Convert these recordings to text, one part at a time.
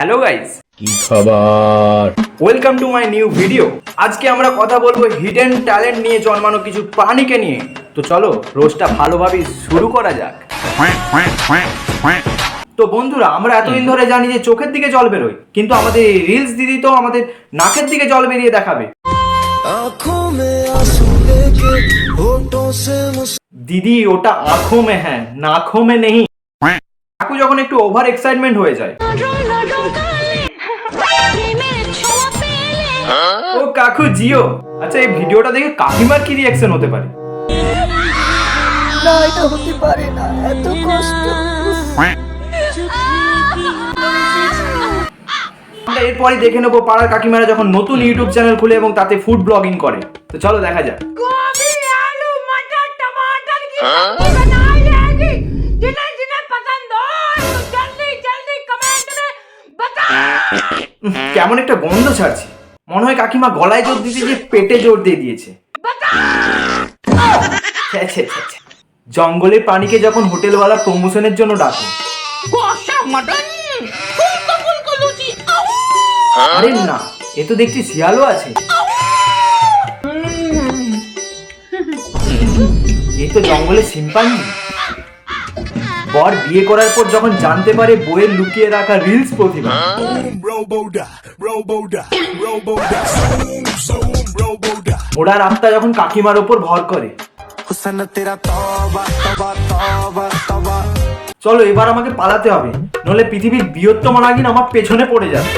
Hello guys, কি খবর? Welcome to my new video. আজকে আমরা কথা বলবো হিডেন ট্যালেন্ট নিয়ে জন্মানো কিছু প্রাণীকে নিয়ে। তো চলো রোজটা ভালোভাবে শুরু করা যাক। তো বন্ধুরা, আমরা এতদিন ধরে জানি যে চোখের দিকে জল বেরোয়, কিন্তু আমাদের এই রিলস দিদি তো আমাদের নাকের দিকে জল বেরিয়ে দেখাবে। দিদি ওটা আঁখো মে হ্যাঁ, নাখো মে নেই। কাকু যখন একটু ওভার এক্সাইটমেন্ট হয়ে যায়। ও কাকু জিও। আচ্ছা, এই ভিডিওটা দেখে কাকিমার কি রিয়াকশন হতে পারে? না, এটা হতে পারে না, এত কষ্ট। আমরা এরপরই দেখে নেবো পাড়ার কাকিমারা যখন নতুন ইউটিউব চ্যানেল খুলে এবং তাতে ফুড ব্লগিং করে। তো চলো দেখা যাক। गोभी आलू मटर टमाटर की सब्जी बनाई जाएगी। जिन्हें जिन्हें पसंद हो तो जल्दी जल्दी कमेंट में बताओ। কেমন একটা গন্ধ ছাড়ছে, মনে হয় কাকিমা গলায় জোর দিতে যে পেটে জোর দিয়ে দিয়েছে। ছ্যা, ছ্যা, ছ্যা, ছ্যা। জঙ্গলের প্রাণীকে যখন হোটেলওয়ালা প্রমোশনের জন্য ডাকে। कौशा मटन फुलको फुलको लुची আরে না, এ তো দেখছি শিয়ালও আছে। এ তো জঙ্গলে শিম্পাঞ্জি। বর বিয়ে করার পর যখন জানতে পারে বইয়ের লুকিয়ে রাখা রিলস প্রতিভা, ওড়ার আত্মা যখন কাকিমার ওপর ভর করে। চলো এবার আমাকে পালাতে হবে, নলে পৃথিবীর বৃহত্তম নাগিন আমার পেছনে পড়ে যাবে।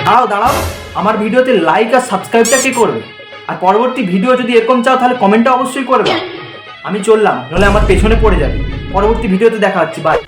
দাঁড়াও দাঁড়াও, আমার ভিডিওতে লাইক আর সাবস্ক্রাইবটা কে করবে? আর পরবর্তী ভিডিও যদি এরকম চাও তাহলে কমেন্টটা অবশ্যই করবে। আমি চললাম, নলে আমার পেছনে পড়ে যাবে। পরবর্তী ভিডিওতে দেখা হচ্ছে, বাই।